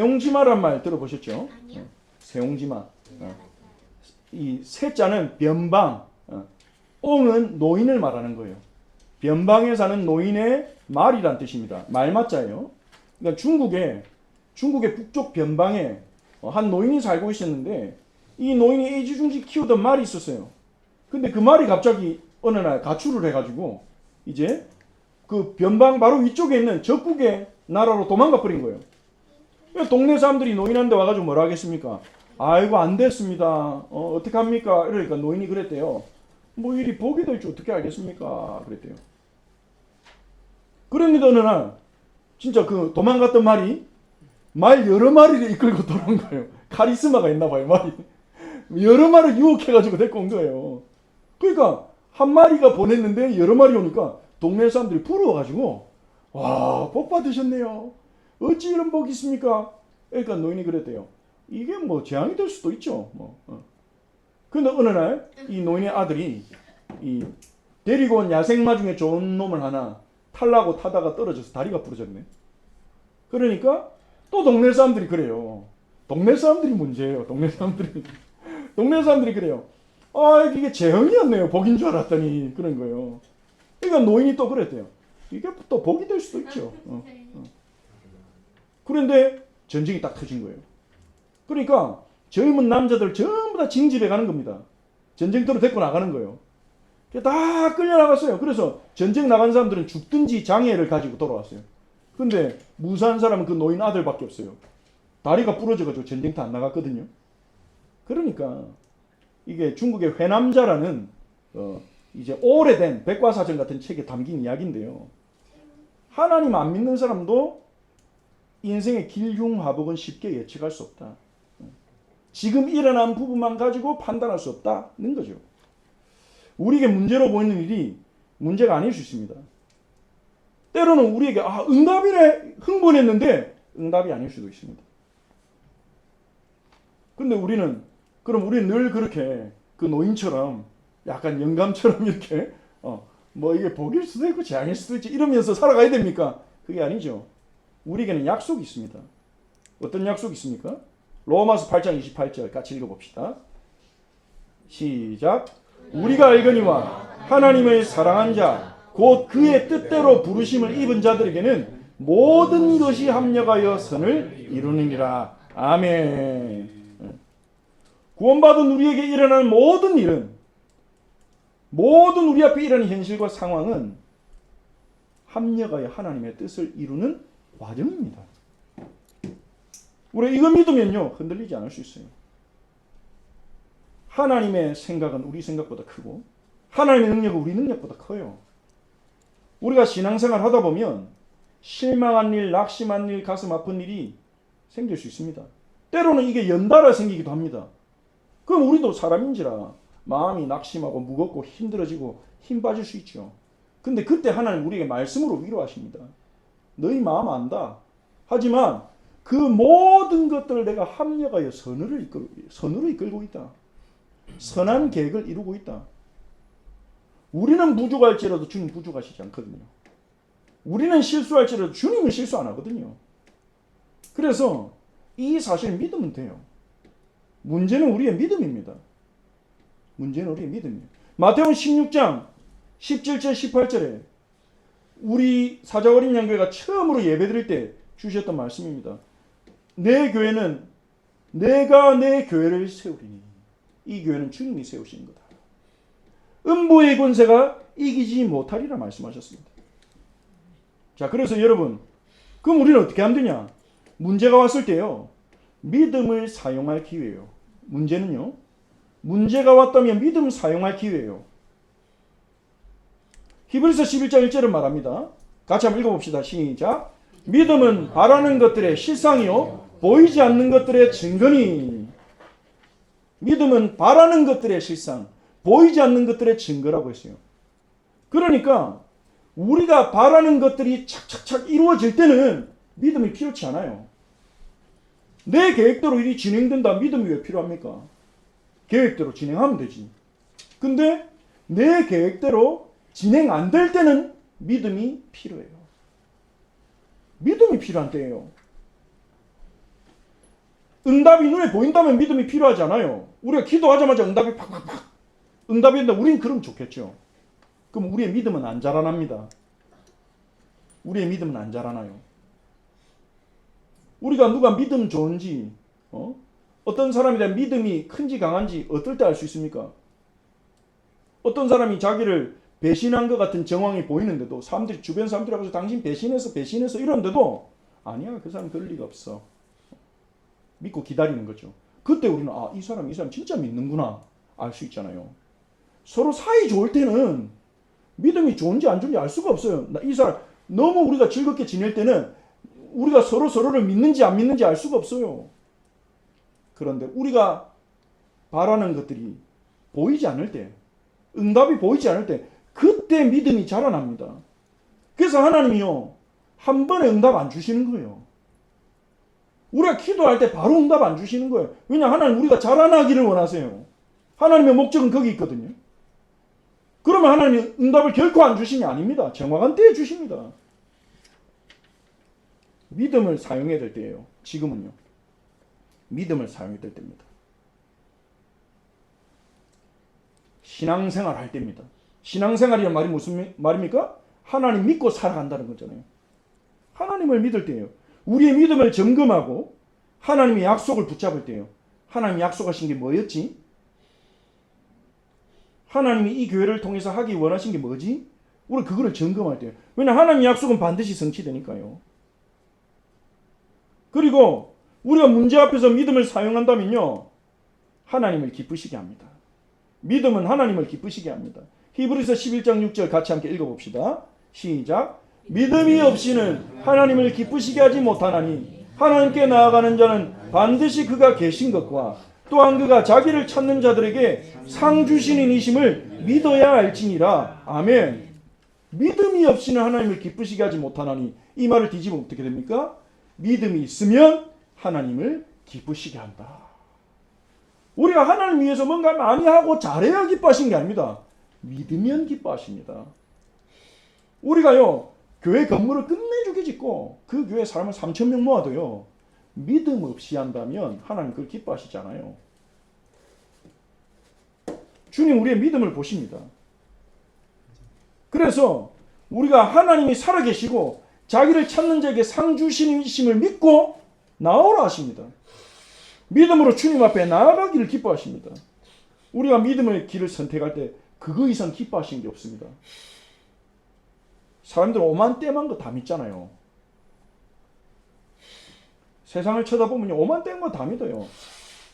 세옹지마란 말 들어보셨죠? 아니요. 세옹지마. 이 세자는 변방, 옹은 노인을 말하는 거예요. 변방에 사는 노인의 말이란 뜻입니다. 말맞자예요. 그러니까 중국의 북쪽 변방에 한 노인이 살고 있었는데 이 노인이 애지중지 키우던 말이 있었어요. 근데 그 말이 갑자기 어느 날 가출을 해가지고 이제 그 변방 바로 위쪽에 있는 적국의 나라로 도망가 버린 거예요. 동네 사람들이 노인한테 와가지고 뭐라 하겠습니까? 아이고 안 됐습니다. 어떡합니까? 이러니까 노인이 그랬대요. 뭐 이리 복이 될지 어떻게 알겠습니까? 그랬대요. 그랬는데 어느 날 진짜 그 도망갔던 말이 말 여러 마리를 이끌고 돌아온 거예요. 카리스마가 있나 봐요, 말이. 여러 마리를 유혹해가지고 데리고 온 거예요. 그러니까 한 마리가 보냈는데 여러 마리 오니까 동네 사람들이 부러워가지고 와, 복 받으셨네요. 어찌 이런 복이 있습니까? 그러니까 노인이 그랬대요. 이게 뭐 재앙이 될 수도 있죠. 근데 어느 날 이 노인의 아들이 이 데리고 온 야생마 중에 좋은 놈을 하나 타려고 타다가 떨어져서 다리가 부러졌네. 그러니까 또 동네 사람들이 그래요. 동네 사람들이 문제예요. 동네 사람들이 그래요. 아, 이게 재앙이었네요. 복인 줄 알았더니 그런 거예요. 그러니까 노인이 또 그랬대요. 이게 또 복이 될 수도 있죠. 그런데 전쟁이 딱 터진 거예요. 그러니까 젊은 남자들 전부 다 징집해 가는 겁니다. 전쟁터로 데리고 나가는 거예요. 다 끌려 나갔어요. 그래서 전쟁 나간 사람들은 죽든지 장애를 가지고 돌아왔어요. 근데 무사한 사람은 그 노인 아들밖에 없어요. 다리가 부러져가지고 전쟁터 안 나갔거든요. 그러니까 이게 중국의 회남자라는 이제 오래된 백과사전 같은 책에 담긴 이야기인데요. 하나님 안 믿는 사람도 인생의 길흉화복은 쉽게 예측할 수 없다. 지금 일어난 부분만 가지고 판단할 수 없다는 거죠. 우리에게 문제로 보이는 일이 문제가 아닐 수 있습니다. 때로는 우리에게 응답이네 흥분했는데 응답이 아닐 수도 있습니다. 근데 우리는 늘 그렇게 그 노인처럼 약간 영감처럼 이렇게 뭐 이게 복일 수도 있고 재앙일 수도 있지 이러면서 살아가야 됩니까? 그게 아니죠. 우리에게는 약속이 있습니다. 어떤 약속이 있습니까? 로마서 8장 28절 같이 읽어봅시다. 시작. 우리가 알거니와 하나님의 사랑한 자 곧 그의 뜻대로 부르심을 입은 자들에게는 모든 것이 합력하여 선을 이루느니라. 아멘. 구원받은 우리에게 일어나는 모든 일은, 모든 우리 앞에 일어나는 현실과 상황은 합력하여 하나님의 뜻을 이루는 과정입니다. 우리가 이거 믿으면요 흔들리지 않을 수 있어요. 하나님의 생각은 우리 생각보다 크고 하나님의 능력은 우리 능력보다 커요. 우리가 신앙생활 하다 보면 실망한 일, 낙심한 일, 가슴 아픈 일이 생길 수 있습니다. 때로는 이게 연달아 생기기도 합니다. 그럼 우리도 사람인지라 마음이 낙심하고 무겁고 힘들어지고 힘 빠질 수 있죠. 근데 그때 하나님 우리에게 말씀으로 위로하십니다. 너희 마음 안다. 하지만 그 모든 것들을 내가 합력하여 선으로 이끌고 있다. 선한 계획을 이루고 있다. 우리는 부족할지라도 주님 부족하시지 않거든요. 우리는 실수할지라도 주님은 실수 안 하거든요. 그래서 이 사실을 믿으면 돼요. 문제는 우리의 믿음입니다. 문제는 우리의 믿음이에요. 마태복음 16장 17절 18절에 우리 사자어린 양교회가 처음으로 예배드릴 때 주셨던 말씀입니다. 내 교회는 내가 내 교회를 세우리니 이 교회는 주님이 세우신 거다. 음부의 권세가 이기지 못하리라 말씀하셨습니다. 자, 그래서 여러분, 그럼 우리는 어떻게 하면 되냐? 문제가 왔을 때요, 믿음을 사용할 기회예요. 문제는요, 문제가 왔다면 믿음 사용할 기회예요. 히브리서 11장 1절은 말합니다. 같이 한번 읽어봅시다. 시작. 믿음은 바라는 것들의 실상이요 보이지 않는 것들의 증거니. 믿음은 바라는 것들의 실상, 보이지 않는 것들의 증거라고 했어요. 그러니까 우리가 바라는 것들이 착착착 이루어질 때는 믿음이 필요치 않아요. 내 계획대로 일이 진행된다. 믿음이 왜 필요합니까? 계획대로 진행하면 되지. 근데 내 계획대로 진행 안 될 때는 믿음이 필요해요. 믿음이 필요한 때예요. 응답이 눈에 보인다면 믿음이 필요하지 않아요. 우리가 기도하자마자 응답이 팍팍팍 응답이 된다. 우린 그럼 좋겠죠. 그럼 우리의 믿음은 안 자라납니다. 우리의 믿음은 안 자라나요. 우리가 누가 믿음 좋은지 어떤 사람에 대한 믿음이 큰지 강한지 어떨 때 알 수 있습니까? 어떤 사람이 자기를 배신한 것 같은 정황이 보이는데도 사람들이 주변 사람들이 가서 당신 배신해서 이러는데도 아니야 그 사람 그럴 리가 없어. 믿고 기다리는 거죠. 그때 우리는 이 사람 진짜 믿는구나 알 수 있잖아요. 서로 사이 좋을 때는 믿음이 좋은지 안 좋은지 알 수가 없어요. 이 사람 너무 우리가 즐겁게 지낼 때는 우리가 서로를 믿는지 안 믿는지 알 수가 없어요. 그런데 우리가 바라는 것들이 보이지 않을 때, 응답이 보이지 않을 때 그때 믿음이 자라납니다. 그래서 하나님이요 한 번에 응답 안 주시는 거예요. 우리가 기도할 때 바로 응답 안 주시는 거예요. 왜냐 하나님 우리가 자라나기를 원하세요. 하나님의 목적은 거기 있거든요. 그러면 하나님이 응답을 결코 안 주심이 아닙니다. 정확한 때에 주십니다. 믿음을 사용해야 될 때예요. 지금은요. 믿음을 사용해야 될 때입니다. 신앙생활 할 때입니다. 신앙생활이란 말이 무슨 말입니까? 하나님 믿고 살아간다는 거잖아요. 하나님을 믿을 때예요. 우리의 믿음을 점검하고 하나님의 약속을 붙잡을 때예요. 하나님이 약속하신 게 뭐였지? 하나님이 이 교회를 통해서 하기 원하신 게 뭐지? 우리 그거를 점검할 때예요. 왜냐하면 하나님의 약속은 반드시 성취되니까요. 그리고 우리가 문제 앞에서 믿음을 사용한다면요. 하나님을 기쁘시게 합니다. 믿음은 하나님을 기쁘시게 합니다. 히브리서 11장 6절 같이 함께 읽어봅시다. 시작. 믿음이 없이는 하나님을 기쁘시게 하지 못하나니 하나님께 나아가는 자는 반드시 그가 계신 것과 또한 그가 자기를 찾는 자들에게 상 주시는 이심을 믿어야 할지니라. 아멘. 믿음이 없이는 하나님을 기쁘시게 하지 못하나니 이 말을 뒤집으면 어떻게 됩니까? 믿음이 있으면 하나님을 기쁘시게 한다. 우리가 하나님 위해서 뭔가 많이 하고 잘해야 기뻐하신 게 아닙니다. 믿으면 기뻐하십니다. 우리가요 교회 건물을 끝내주게 짓고 그 교회 사람을 3,000명 모아도요 믿음 없이 한다면 하나님 그걸 기뻐하시지 않아요. 주님 우리의 믿음을 보십니다. 그래서 우리가 하나님이 살아계시고 자기를 찾는 자에게 상 주시는 이심을 믿고 나오라 하십니다. 믿음으로 주님 앞에 나아가기를 기뻐하십니다. 우리가 믿음의 길을 선택할 때 그거 이상 기뻐하시는 게 없습니다. 사람들은 오만때만 거 다 믿잖아요. 세상을 쳐다보면 오만때만 거 다 믿어요.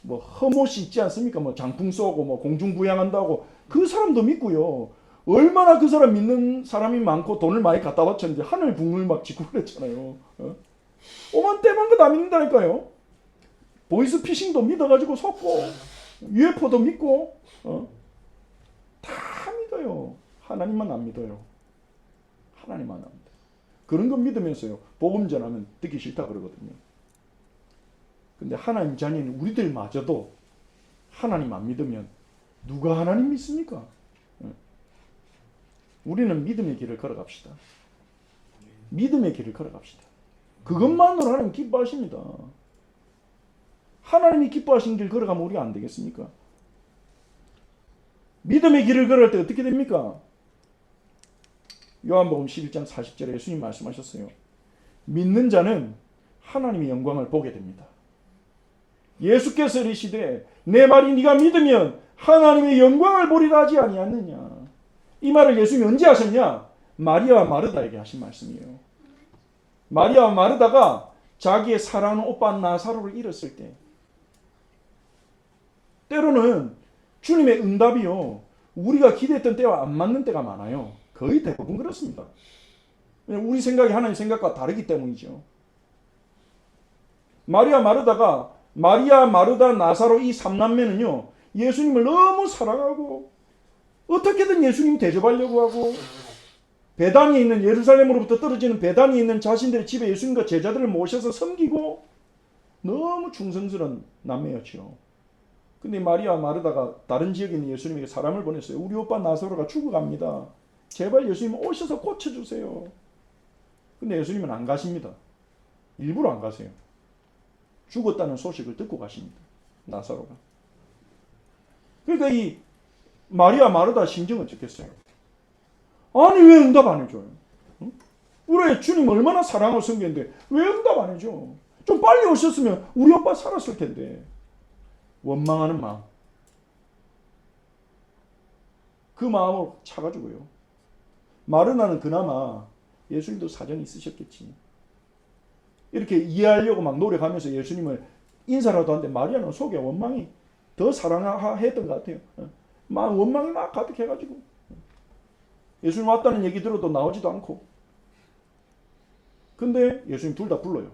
뭐 혐오시 있지 않습니까? 뭐 장풍 쏘고 뭐 공중부양한다고 그 사람도 믿고요. 얼마나 그 사람 믿는 사람이 많고 돈을 많이 갖다 바쳤는데 하늘 북물 막 짓고 그랬잖아요. 오만때만 거 다 믿는다니까요. 보이스피싱도 믿어가지고 속고 UFO도 믿고 다 믿어요. 하나님만 안 믿어요. 하나님만 안 믿어요. 그런 거 믿으면서요 복음 전하면 듣기 싫다 그러거든요. 근데 하나님 자녀인 우리들마저도 하나님 안 믿으면 누가 하나님 믿습니까? 우리는 믿음의 길을 걸어갑시다. 믿음의 길을 걸어갑시다. 그것만으로 하나님 기뻐하십니다. 하나님이 기뻐하신 길 걸어가면 우리가 안 되겠습니까? 믿음의 길을 걸을 때 어떻게 됩니까? 요한복음 11장 40절에 예수님 말씀하셨어요. 믿는 자는 하나님의 영광을 보게 됩니다. 예수께서 이르시되 내 말이 네가 믿으면 하나님의 영광을 보리라 하지 아니하느냐. 이 말을 예수님이 언제 하셨냐? 마리아와 마르다에게 하신 말씀이에요. 마리아와 마르다가 자기의 사랑하는 오빠 나사로를 잃었을 때 때로는 주님의 응답이요 우리가 기대했던 때와 안 맞는 때가 많아요. 거의 대부분 그렇습니다. 우리 생각이 하나님 생각과 다르기 때문이죠. 마리아 마르다 나사로 이 3남매는요 예수님을 너무 사랑하고 어떻게든 예수님 대접하려고 하고 베다니에 있는 예루살렘으로부터 떨어지는 베다니에 있는 자신들의 집에 예수님과 제자들을 모셔서 섬기고 너무 충성스러운 남매였죠. 근데 마리아 마르다가 다른 지역에 있는 예수님에게 사람을 보냈어요. 우리 오빠 나사로가 죽어갑니다. 제발 예수님 오셔서 고쳐주세요. 근데 예수님은 안 가십니다. 일부러 안 가세요. 죽었다는 소식을 듣고 가십니다. 나사로가. 그러니까 이 마리아 마르다 심정은 어떻겠어요? 아니 왜 응답 안 해줘요? 응? 우리 주님 얼마나 사랑하고 섬기는데 왜 응답 안 해줘? 좀 빨리 오셨으면 우리 오빠 살았을 텐데. 원망하는 마음. 그 마음으로 차가지고요. 마르나는 그나마 예수님도 사정이 있으셨겠지. 이렇게 이해하려고 막 노력하면서 예수님을 인사라도 하는데 마리아는 속에 원망이 더 사랑했던 것 같아요. 원망이 막 가득해가지고 예수님 왔다는 얘기 들어도 나오지도 않고. 근데 예수님 둘 다 불러요.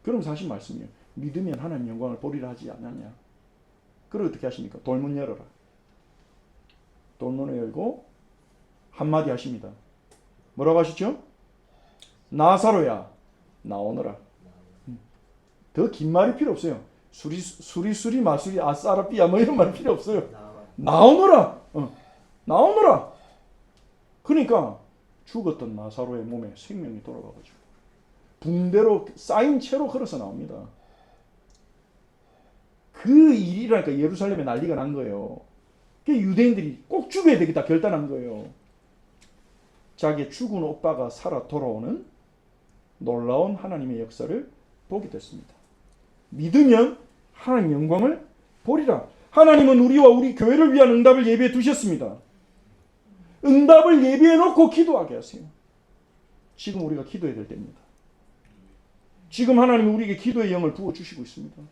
그럼 사실 말씀이에요. 믿으면 하나님 영광을 보리라 하지 않느냐. 그럼 어떻게 하십니까? 돌문 열어라. 돌문을 열고 한마디 하십니다. 뭐라고 하시죠? 나사로야 나오너라. 더 긴 말이 필요 없어요. 수리수리 마수리 아싸라삐야 뭐 이런 말이 필요 없어요. 나오너라. 나오너라. 그러니까 죽었던 나사로의 몸에 생명이 돌아가가지고 붕대로 쌓인 채로 걸어서 나옵니다. 그 일이라니까 예루살렘에 난리가 난 거예요. 그 유대인들이 꼭 죽여야 되겠다 결단한 거예요. 자기의 죽은 오빠가 살아 돌아오는 놀라운 하나님의 역사를 보게 됐습니다. 믿으면 하나님 영광을 보리라. 하나님은 우리와 우리 교회를 위한 응답을 예비해 두셨습니다. 응답을 예비해 놓고 기도하게 하세요. 지금 우리가 기도해야 될 때입니다. 지금 하나님은 우리에게 기도의 영을 부어주시고 있습니다.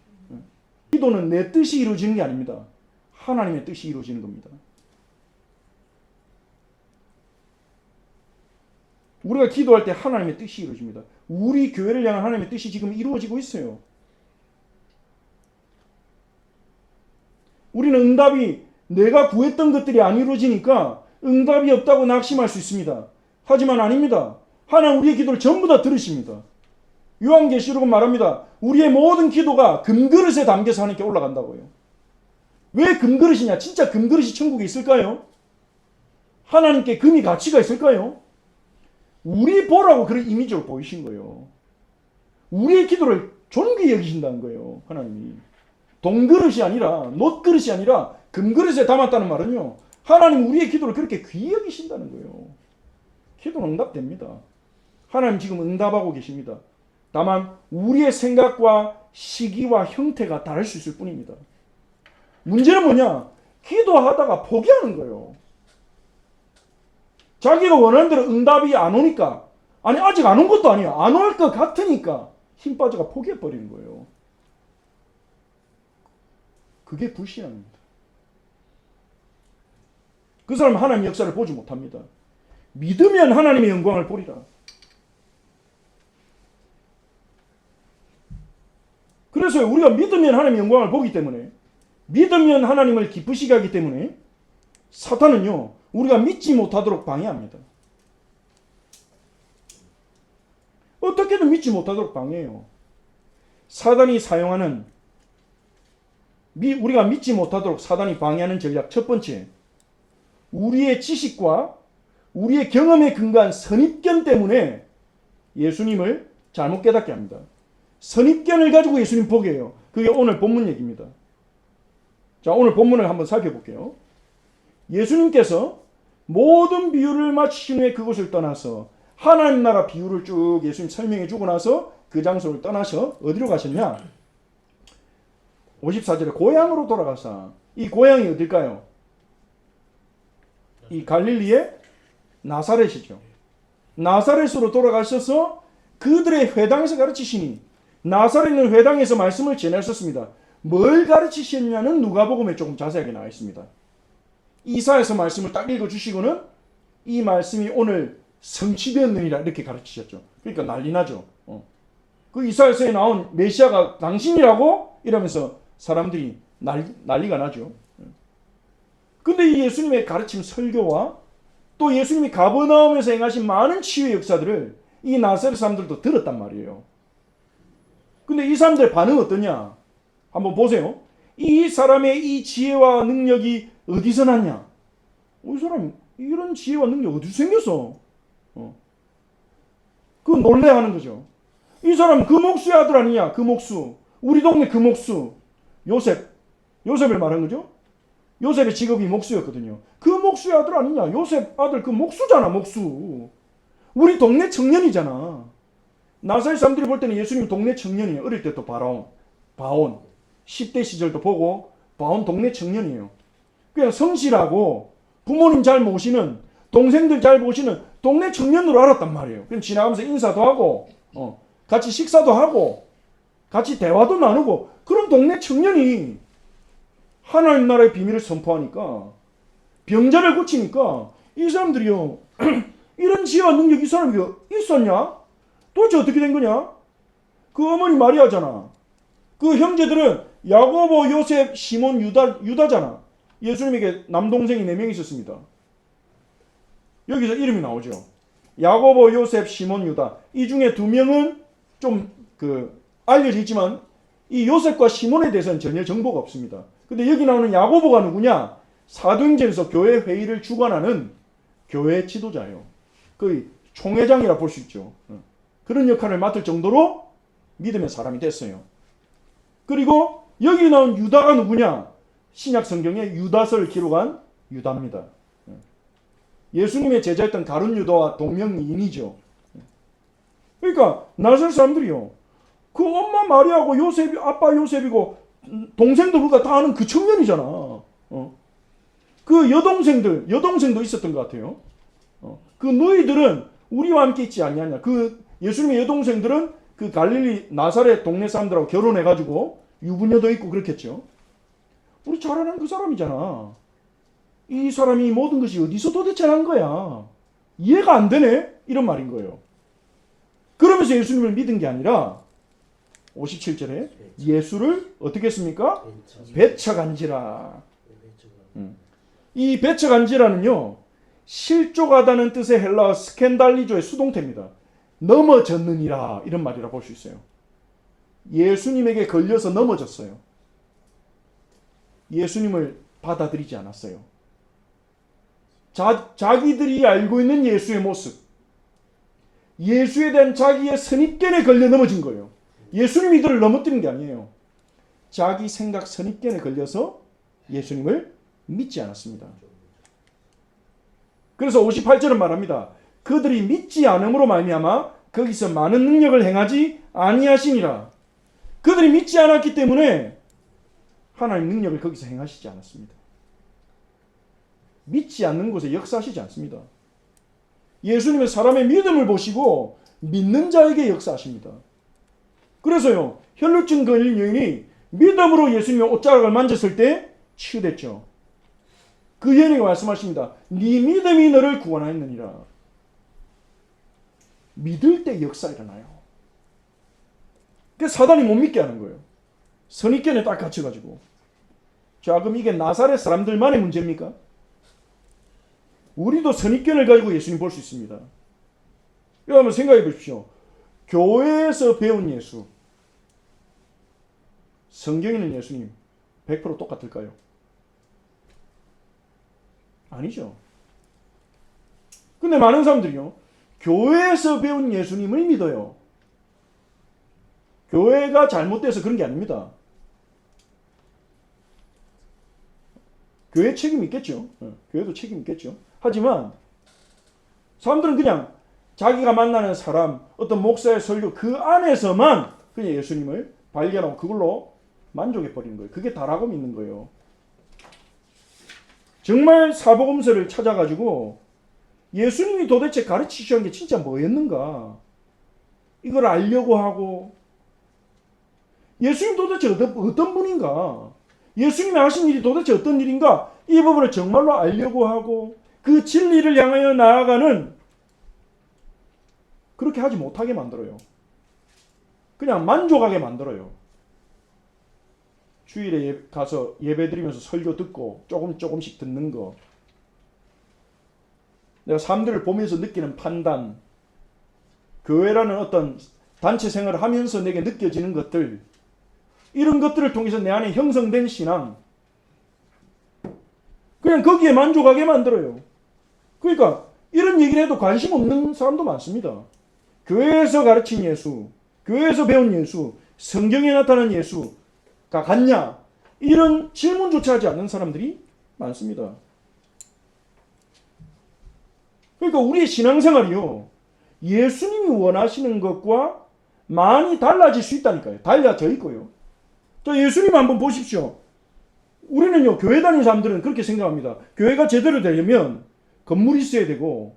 기도는 내 뜻이 이루어지는 게 아닙니다. 하나님의 뜻이 이루어지는 겁니다. 우리가 기도할 때 하나님의 뜻이 이루어집니다. 우리 교회를 향한 하나님의 뜻이 지금 이루어지고 있어요. 우리는 응답이 내가 구했던 것들이 안 이루어지니까 응답이 없다고 낙심할 수 있습니다. 하지만 아닙니다. 하나님 우리의 기도를 전부 다 들으십니다. 요한계시록은 말합니다. 우리의 모든 기도가 금그릇에 담겨서 하나님께 올라간다고요. 왜 금그릇이냐? 진짜 금그릇이 천국에 있을까요? 하나님께 금이 가치가 있을까요? 우리 보라고 그런 이미지로 보이신 거예요. 우리의 기도를 존귀히 여기신다는 거예요. 하나님이. 동그릇이 아니라 놋그릇이 아니라 금그릇에 담았다는 말은요. 하나님 우리의 기도를 그렇게 귀히 여기신다는 거예요. 기도는 응답됩니다. 하나님 지금 응답하고 계십니다. 다만 우리의 생각과 시기와 형태가 다를 수 있을 뿐입니다. 문제는 뭐냐? 기도하다가 포기하는 거예요. 자기가 원하는 대로 응답이 안 오니까, 아니 아직 안 온 것도 아니야. 안 올 것 같으니까 힘 빠져가 포기해버리는 거예요. 그게 불신앙입니다. 그 사람은 하나님의 역사를 보지 못합니다. 믿으면 하나님의 영광을 보리라. 그래서 우리가 믿으면 하나님의 영광을 보기 때문에, 믿으면 하나님을 기쁘시게 하기 때문에 사탄은요 우리가 믿지 못하도록 방해합니다. 어떻게든 믿지 못하도록 방해해요. 사단이 사용하는, 우리가 믿지 못하도록 사단이 방해하는 전략 첫 번째, 우리의 지식과 우리의 경험에 근거한 선입견 때문에 예수님을 잘못 깨닫게 합니다. 선입견을 가지고 예수님 보게 해요. 그게 오늘 본문 얘기입니다. 자, 오늘 본문을 한번 살펴볼게요. 예수님께서 모든 비유를 마치신 후에 그곳을 떠나서 하나님 나라 비유를 쭉 예수님 설명해 주고 나서 그 장소를 떠나서 어디로 가셨냐? 54절에 고향으로 돌아가서, 이 고향이 어딜까요? 이 갈릴리의 나사렛이죠. 나사렛으로 돌아가셔서 그들의 회당에서 가르치시니, 나사렛은 회당에서 말씀을 전하셨습니다. 뭘 가르치셨냐는 누가복음에 조금 자세하게 나와 있습니다. 이사야서 말씀을 딱 읽어주시고는 이 말씀이 오늘 성취되었느니라 이렇게 가르치셨죠. 그러니까 난리 나죠. 그 이사야서에 나온 메시아가 당신이라고 이러면서 사람들이 난리가 나죠. 근데 이 예수님의 가르침 설교와 또 예수님이 가버나움에서 행하신 많은 치유의 역사들을 이 나사렛 사람들도 들었단 말이에요. 근데 이 사람들의 반응은 어떠냐? 한번 보세요. 이 사람의 이 지혜와 능력이 어디서 났냐? 이 사람 이런 지혜와 능력 어디서 생겼어? 그건 놀래하는 거죠. 이 이 사람 금옥수의 아들 아니냐? 금옥수. 우리 동네 금옥수. 요셉을 말한 거죠. 요셉의 직업이 목수였거든요. 그 목수의 아들 아니냐? 요셉 아들 그 목수잖아, 목수. 우리 동네 청년이잖아. 나사렛 사람들이 볼 때는 예수님 동네 청년이에요. 어릴 때 또 바온. 10대 시절도 보고 바온 동네 청년이에요. 그냥 성실하고 부모님 잘 모시는, 동생들 잘 모시는 동네 청년으로 알았단 말이에요. 그럼 지나가면서 인사도 하고 같이 식사도 하고 같이 대화도 나누고 그런 동네 청년이 하나님 나라의 비밀을 선포하니까, 병자를 고치니까 이 사람들이요 이런 지혜와 능력이 이 사람이 있었냐? 도대체 어떻게 된 거냐? 그 어머니 마리아잖아. 그 형제들은 야고보, 요셉, 시몬, 유다잖아. 예수님에게 남동생이 4명 있었습니다. 여기서 이름이 나오죠. 야고보, 요셉, 시몬, 유다. 이 중에 2명은 좀 알려져 있지만 이 요셉과 시몬에 대해서는 전혀 정보가 없습니다. 근데 여기 나오는 야고보가 누구냐? 사도행전에서 교회 회의를 주관하는 교회 지도자예요. 거의 총회장이라 볼 수 있죠. 그런 역할을 맡을 정도로 믿음의 사람이 됐어요. 그리고 여기 나온 유다가 누구냐? 신약 성경에 유다서를 기록한 유다입니다. 예수님의 제자였던 가룟 유다와 동명이인이죠. 그러니까 나사렛 사람들이요, 그 엄마 마리아고 요셉이 아빠 요셉이고 동생도 그가 다 아는 그 청년이잖아. 그 여동생도 있었던 것 같아요. 그 너희들은 우리와 함께 있지 않냐냐. 그 예수님의 여동생들은 그 갈릴리 나사렛 동네 사람들하고 결혼해가지고 유부녀도 있고 그렇겠죠. 우리 잘 아는 그 사람이잖아. 이 사람이 모든 것이 어디서 도대체 난 거야? 이해가 안 되네? 이런 말인 거예요. 그러면서 예수님을 믿은 게 아니라 57절에 예수를 어떻게 했습니까? 배척한지라. 이 배척한지라는요, 실족하다는 뜻의 헬라어 스캔달리조의 수동태입니다. 넘어졌느니라, 이런 말이라 볼 수 있어요. 예수님에게 걸려서 넘어졌어요. 예수님을 받아들이지 않았어요. 자기들이 알고 있는 예수의 모습, 예수에 대한 자기의 선입견에 걸려 넘어진 거예요. 예수님이 이들을 넘어뜨린 게 아니에요. 자기 생각 선입견에 걸려서 예수님을 믿지 않았습니다. 그래서 58절은 말합니다. 그들이 믿지 않음으로 말미암아 거기서 많은 능력을 행하지 아니하시니라. 그들이 믿지 않았기 때문에 하나님 능력을 거기서 행하시지 않았습니다. 믿지 않는 곳에 역사하시지 않습니다. 예수님의 사람의 믿음을 보시고 믿는 자에게 역사하십니다. 그래서요, 혈루증 걸린 여인이 믿음으로 예수님의 옷자락을 만졌을 때 치유됐죠. 그 여인에게 말씀하십니다. 네 믿음이 너를 구원하였느니라. 믿을 때 역사 일어나요. 그래서 사단이 못 믿게 하는 거예요. 선입견에 딱 갇혀가지고. 자, 그럼 이게 나사렛 사람들만의 문제입니까? 우리도 선입견을 가지고 예수님 볼 수 있습니다. 이거 한번 생각해 보십시오. 교회에서 배운 예수, 성경에 있는 예수님 100% 똑같을까요? 아니죠. 근데 많은 사람들이요, 교회에서 배운 예수님을 믿어요. 교회가 잘못돼서 그런 게 아닙니다. 교회 책임이 있겠죠. 교회도 책임이 있겠죠. 하지만 사람들은 그냥 자기가 만나는 사람, 어떤 목사의 설교 그 안에서만 그냥 예수님을 발견하고 그걸로 만족해버리는 거예요. 그게 다라고 믿는 거예요. 정말 사복음서를 찾아가지고 예수님이 도대체 가르치시는 게 진짜 뭐였는가, 이걸 알려고 하고, 예수님 도대체 어떤 분인가, 예수님이 하신 일이 도대체 어떤 일인가, 이 부분을 정말로 알려고 하고 그 진리를 향하여 나아가는, 그렇게 하지 못하게 만들어요. 그냥 만족하게 만들어요. 주일에 가서 예배드리면서 설교 듣고 조금씩 듣는 거, 내가 사람들을 보면서 느끼는 판단, 교회라는 어떤 단체 생활을 하면서 내게 느껴지는 것들, 이런 것들을 통해서 내 안에 형성된 신앙, 그냥 거기에 만족하게 만들어요. 그러니까 이런 얘기를 해도 관심 없는 사람도 많습니다. 교회에서 가르친 예수, 교회에서 배운 예수, 성경에 나타난 예수가 같냐? 이런 질문조차 하지 않는 사람들이 많습니다. 그러니까 우리의 신앙생활이요, 예수님이 원하시는 것과 많이 달라질 수 있다니까요. 달라져 있고요. 저 예수님 한번 보십시오. 우리는요, 교회 다니는 사람들은 그렇게 생각합니다. 교회가 제대로 되려면 건물이 있어야 되고,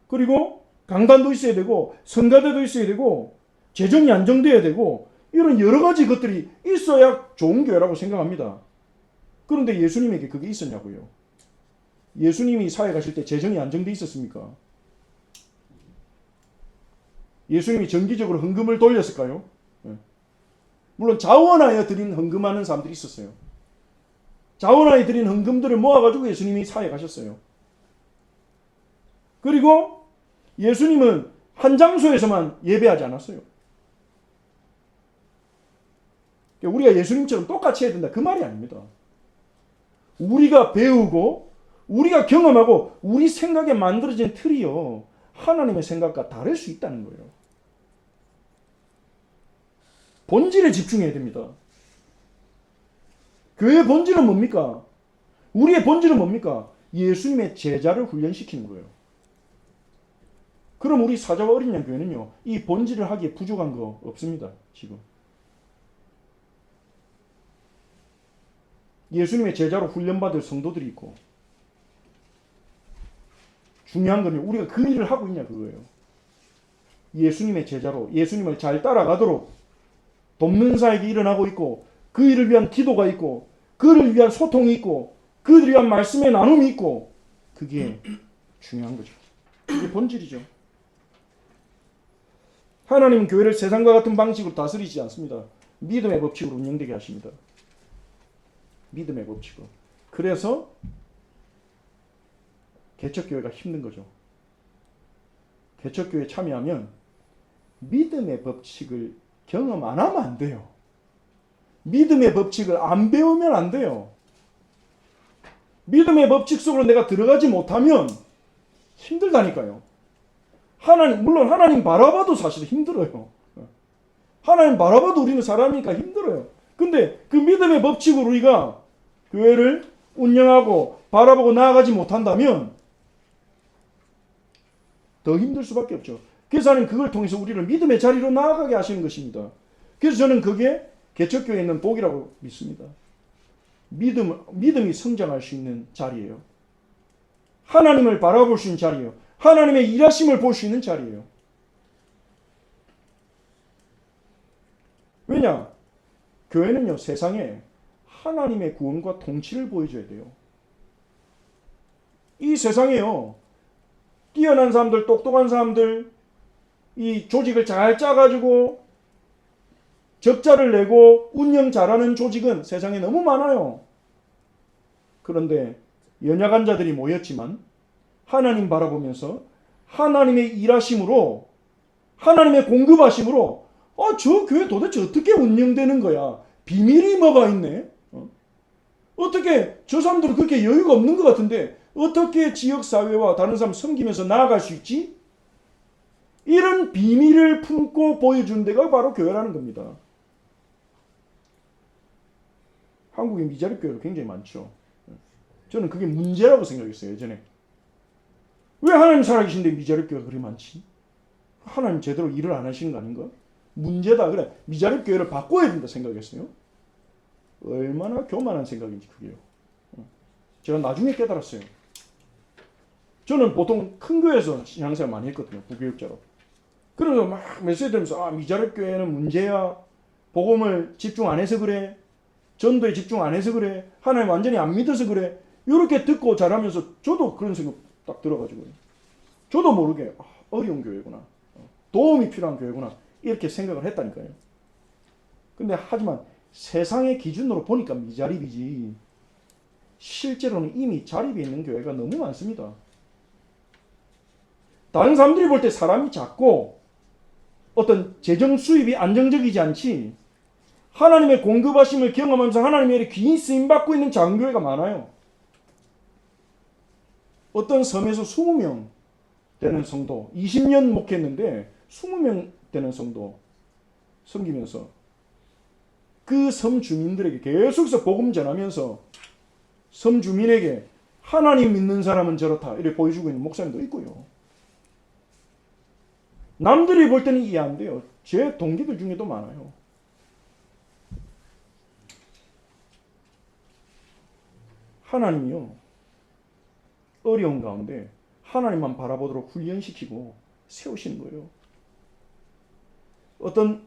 그리고 강단도 있어야 되고, 성가대도 있어야 되고, 재정이 안정돼야 되고, 이런 여러 가지 것들이 있어야 좋은 교회라고 생각합니다. 그런데 예수님에게 그게 있었냐고요. 예수님이 사회 가실 때 재정이 안정돼 있었습니까? 예수님이 정기적으로 헌금을 돌렸을까요? 물론 자원하여 드린 헌금하는 사람들이 있었어요. 자원하여 드린 헌금들을 모아가지고 예수님이 사회 가셨어요. 그리고 예수님은 한 장소에서만 예배하지 않았어요. 우리가 예수님처럼 똑같이 해야 된다, 그 말이 아닙니다. 우리가 배우고 우리가 경험하고 우리 생각에 만들어진 틀이요, 하나님의 생각과 다를 수 있다는 거예요. 본질에 집중해야 됩니다. 교회의 본질은 뭡니까? 우리의 본질은 뭡니까? 예수님의 제자를 훈련시키는 거예요. 그럼 우리 사자와 어린 양 교회는요, 이 본질을 하기에 부족한 거 없습니다. 지금 예수님의 제자로 훈련받을 성도들이 있고, 중요한 건 우리가 그 일을 하고 있냐 그거예요. 예수님의 제자로 예수님을 잘 따라가도록 돕는 사역이 일어나고 있고, 그 일을 위한 기도가 있고, 그를 위한 소통이 있고, 그들을 위한 말씀의 나눔이 있고, 그게 중요한 거죠. 그게 본질이죠. 하나님은 교회를 세상과 같은 방식으로 다스리지 않습니다. 믿음의 법칙으로 운영되게 하십니다. 믿음의 법칙으로. 그래서 개척교회가 힘든 거죠. 개척교회에 참여하면 믿음의 법칙을 경험 안 하면 안 돼요. 믿음의 법칙을 안 배우면 안 돼요. 믿음의 법칙 속으로 내가 들어가지 못하면 힘들다니까요. 물론 하나님 바라봐도 사실 힘들어요. 하나님 바라봐도 우리는 사람이니까 힘들어요. 근데 그 믿음의 법칙으로 우리가 교회를 운영하고 바라보고 나아가지 못한다면 더 힘들 수밖에 없죠. 그래서 하나님 그걸 통해서 우리를 믿음의 자리로 나아가게 하시는 것입니다. 그래서 저는 그게 개척교회에 있는 복이라고 믿습니다. 믿음이 성장할 수 있는 자리예요. 하나님을 바라볼 수 있는 자리예요. 하나님의 일하심을 볼 수 있는 자리예요. 왜냐? 교회는요, 세상에 하나님의 구원과 통치를 보여줘야 돼요. 이 세상에요, 뛰어난 사람들, 똑똑한 사람들, 이 조직을 잘 짜가지고 적자를 내고 운영 잘하는 조직은 세상에 너무 많아요. 그런데 연약한 자들이 모였지만 하나님 바라보면서 하나님의 일하심으로, 하나님의 공급하심으로, 저 교회 도대체 어떻게 운영되는 거야? 비밀이 뭐가 있네? 어떻게 저 사람들은 그렇게 여유가 없는 것 같은데 어떻게 지역사회와 다른 사람 섬기면서 나아갈 수 있지? 이런 비밀을 품고 보여주는 데가 바로 교회라는 겁니다. 한국에 미자립 교회가 굉장히 많죠. 저는 그게 문제라고 생각했어요, 예전에. 왜 하나님 살아계신데 미자립 교회가 그리 많지? 하나님 제대로 일을 안 하시는 거 아닌가? 문제다. 그래, 미자립 교회를 바꿔야 된다 생각했어요. 얼마나 교만한 생각인지 그게요. 제가 나중에 깨달았어요. 저는 보통 큰 교회에서 신앙생활 많이 했거든요, 부교육자로. 그래서 막 메시지 들으면서 미자립 교회는 문제야, 복음을 집중 안 해서 그래, 전도에 집중 안 해서 그래, 하나님 완전히 안 믿어서 그래, 이렇게 듣고 자라면서 저도 그런 생각 딱 들어가지고요. 저도 모르게 어려운 교회구나, 도움이 필요한 교회구나, 이렇게 생각을 했다니까요. 근데 하지만 세상의 기준으로 보니까 미자립이지, 실제로는 이미 자립에 있는 교회가 너무 많습니다. 다른 사람들이 볼 때 사람이 작고 어떤 재정 수입이 안정적이지 않지, 하나님의 공급하심을 경험하면서 하나님의 일에 귀히 쓰임받고 있는 작은 교회가 많아요. 어떤 섬에서 20명 되는 성도, 20년 목회했는데 20명 되는 성도, 섬기면서 그 섬 주민들에게 계속해서 복음 전하면서 섬 주민에게 하나님 믿는 사람은 저렇다 이렇게 보여주고 있는 목사님도 있고요. 남들이 볼 때는 이해 안 돼요. 제 동기들 중에도 많아요. 하나님이요, 어려운 가운데 하나님만 바라보도록 훈련시키고 세우시는 거예요. 어떤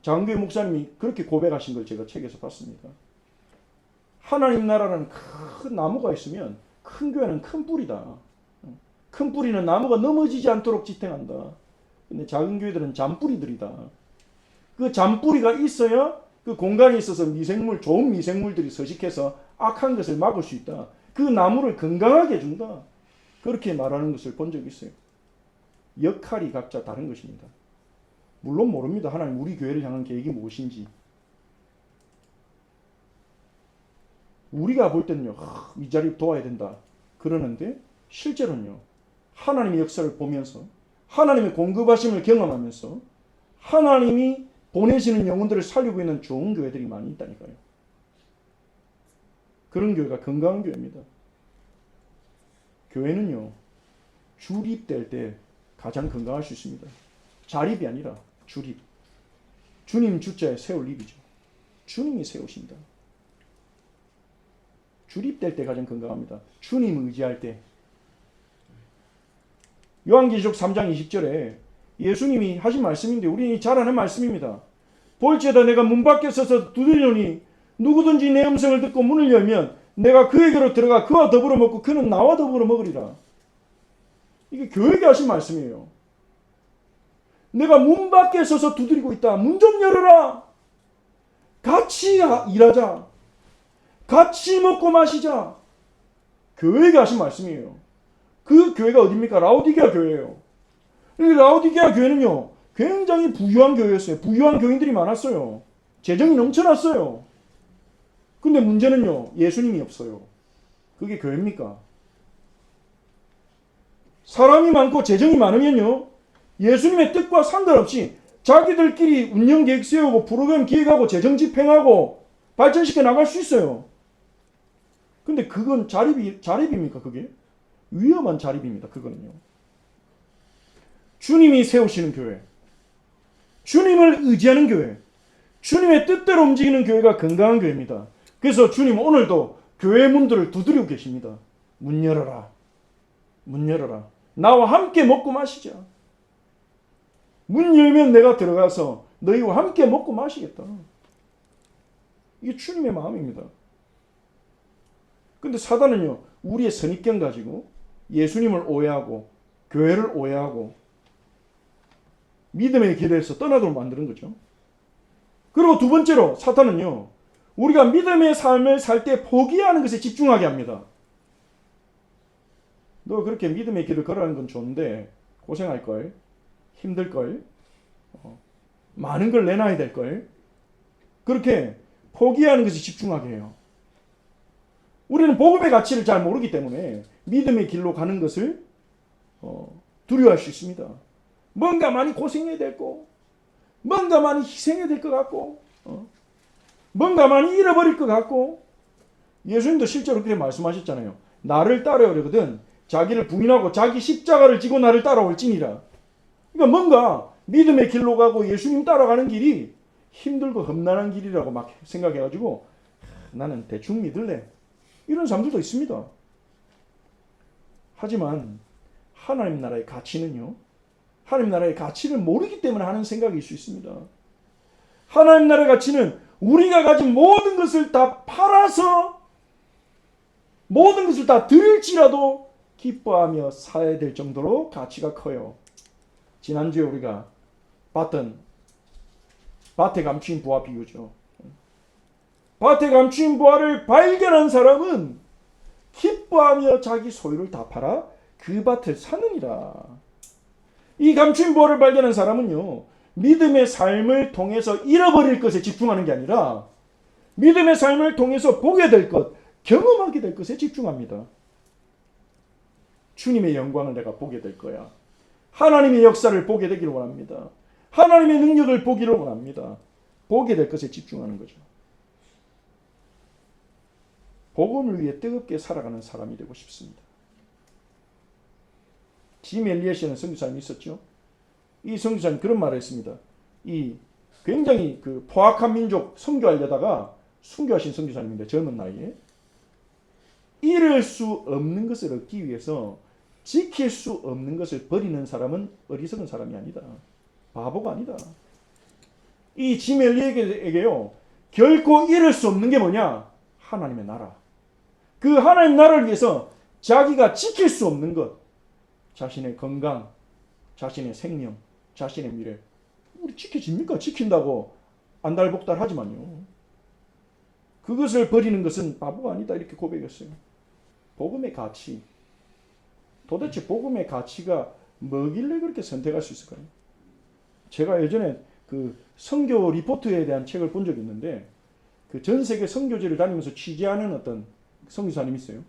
장교회 목사님이 그렇게 고백하신 걸 제가 책에서 봤습니다. 하나님 나라라는 큰 나무가 있으면 큰 교회는 큰 뿌리다. 큰 뿌리는 나무가 넘어지지 않도록 지탱한다. 근데 작은 교회들은 잔뿌리들이다. 그 잔뿌리가 있어야 그 공간에 있어서 미생물, 좋은 미생물들이 서식해서 악한 것을 막을 수 있다. 그 나무를 건강하게 해준다. 그렇게 말하는 것을 본 적이 있어요. 역할이 각자 다른 것입니다. 물론 모릅니다. 하나님 우리 교회를 향한 계획이 무엇인지. 우리가 볼 때는요, 이 자리 도와야 된다 그러는데 실제로는요, 하나님의 역사를 보면서 하나님의 공급하심을 경험하면서 하나님이 보내시는 영혼들을 살리고 있는 좋은 교회들이 많이 있다니까요. 그런 교회가 건강한 교회입니다. 교회는요, 주립될 때 가장 건강할 수 있습니다. 자립이 아니라 주립. 주님 주자에 세울 입이죠. 주님이 세우신다. 주립될 때 가장 건강합니다. 주님 의지할 때. 요한계시록 3장 20절에 예수님이 하신 말씀인데 우리 잘 아는 말씀입니다. 볼지어다 내가 문 밖에 서서 두드리노니 누구든지 내 음성을 듣고 문을 열면 내가 그에게로 들어가 그와 더불어 먹고 그는 나와 더불어 먹으리라. 이게 교회에게 하신 말씀이에요. 내가 문 밖에 서서 두드리고 있다. 문 좀 열어라. 같이 일하자. 같이 먹고 마시자. 교회에게 하신 말씀이에요. 그 교회가 어디입니까? 라오디게아 교회예요. 이 라오디게아 교회는요, 굉장히 부유한 교회였어요. 부유한 교인들이 많았어요. 재정이 넘쳐났어요. 근데 문제는요, 예수님이 없어요. 그게 교회입니까? 사람이 많고 재정이 많으면요, 예수님의 뜻과 상관없이 자기들끼리 운영 계획 세우고 프로그램 기획하고 재정 집행하고 발전시켜 나갈 수 있어요. 근데 그건 자립입니까? 그게? 위험한 자립입니다. 그거는요. 주님이 세우시는 교회, 주님을 의지하는 교회, 주님의 뜻대로 움직이는 교회가 건강한 교회입니다. 그래서 주님 오늘도 교회 문들을 두드리고 계십니다. 문 열어라. 문 열어라. 나와 함께 먹고 마시자. 문 열면 내가 들어가서 너희와 함께 먹고 마시겠다. 이게 주님의 마음입니다. 근데 사단은요, 우리의 선입견 가지고 예수님을 오해하고 교회를 오해하고 믿음의 길에서 떠나도록 만드는 거죠. 그리고 두 번째로 사탄은요, 우리가 믿음의 삶을 살 때 포기하는 것에 집중하게 합니다. 너 그렇게 믿음의 길을 걸어가는 건 좋은데 고생할걸, 힘들걸, 많은 걸 내놔야 될걸, 그렇게 포기하는 것에 집중하게 해요. 우리는 복음의 가치를 잘 모르기 때문에 믿음의 길로 가는 것을 두려워할 수 있습니다. 뭔가 많이 고생해야 될 거, 뭔가 많이 희생해야 될 것 같고, 뭔가 많이 잃어버릴 것 같고. 예수님도 실제로 그렇게 말씀하셨잖아요. 나를 따라오려거든 자기를 부인하고 자기 십자가를 지고 나를 따라올지니라. 그러니까 뭔가 믿음의 길로 가고 예수님 따라가는 길이 힘들고 험난한 길이라고 막 생각해가지고 나는 대충 믿을래, 이런 사람들도 있습니다. 하지만 하나님 나라의 가치는요, 하나님 나라의 가치를 모르기 때문에 하는 생각일 수 있습니다. 하나님 나라의 가치는 우리가 가진 모든 것을 다 팔아서 모든 것을 다 드릴지라도 기뻐하며 사야 될 정도로 가치가 커요. 지난주에 우리가 봤던 밭에 감추인 부와 비유죠. 밭에 감추인 부화를 발견한 사람은 기뻐하며 자기 소유를 다 팔아 그 밭을 사느니라. 이 감추인 부화를 발견한 사람은요, 믿음의 삶을 통해서 잃어버릴 것에 집중하는 게 아니라 믿음의 삶을 통해서 보게 될 것, 경험하게 될 것에 집중합니다. 주님의 영광을 내가 보게 될 거야. 하나님의 역사를 보게 되기를 원합니다. 하나님의 능력을 보기를 원합니다. 보게 될 것에 집중하는 거죠. 복음을 위해 뜨겁게 살아가는 사람이 되고 싶습니다. 짐 엘리엇이라는 선교사님이 있었죠. 이 선교사님 그런 말을 했습니다. 이 굉장히 그 포악한 민족 선교하려다가 순교하신 선교사님인데 젊은 나이에 잃을 수 없는 것을 얻기 위해서 지킬 수 없는 것을 버리는 사람은 어리석은 사람이 아니다. 바보가 아니다. 이 짐 엘리엇에게요 결코 잃을 수 없는 게 뭐냐? 하나님의 나라. 그 하나님 나라를 위해서 자기가 지킬 수 없는 것, 자신의 건강, 자신의 생명, 자신의 미래, 우리 지켜집니까? 지킨다고 안달복달 하지만요. 그것을 버리는 것은 바보가 아니다 이렇게 고백했어요. 복음의 가치, 도대체 복음의 가치가 뭐길래 그렇게 선택할 수 있을까요? 제가 예전에 그 선교 리포트에 대한 책을 본 적이 있는데 그 전 세계 선교지를 다니면서 취재하는 어떤 선교사님이 있어요.